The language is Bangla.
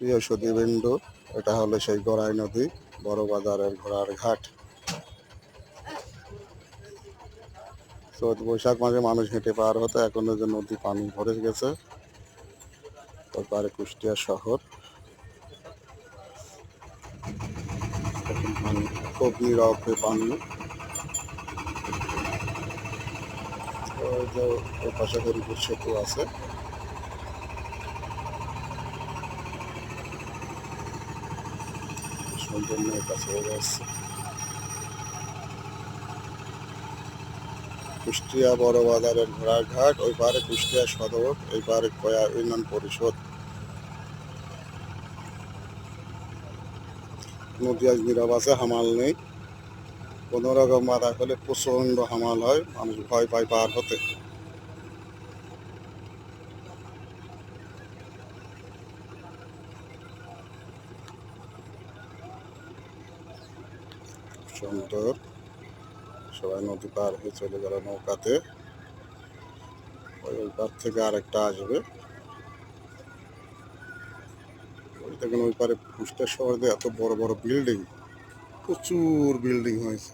প্রিয় সুধীবৃন্দু, এটা হলো সেই গড়াই নদী, বড় বাজারের ঘোড়ার ঘাট। চৈত বৈশাখ মাসে মানুষ হেঁটে পার হতো, এখন যে নদী পানি ভরে গেছে। তারপরে কুষ্টিয়া শহর, এখন পানি খুব নীরব পানি। ওই যে ওই পাশে হরিপুর সেতু আছে। সুন্দর নৌকা চলে যাচ্ছে। কুষ্টিয়া বড় বাজারের ঘোড়ার ঘাট, ওই পারে কুষ্টিয়া সদর, এই পারে কয়া ইউনিয়ন পরিষদ। নদী আজ নীরব আছে, হামাল নেই। কোনো রকম বাধা হলে প্রচন্ড হামাল হয়, মানুষ ভয় পায় পার হতে। সুন্দর, সবাই নদী পার হয়ে চলে গেল নৌকাতে। ওই পার থেকে আরেকটা আসবে। ওই দেখুন ওই পারে কুষ্টিয়া শহরে এত বড় বড় বিল্ডিং, প্রচুর বিল্ডিং হয়েছে।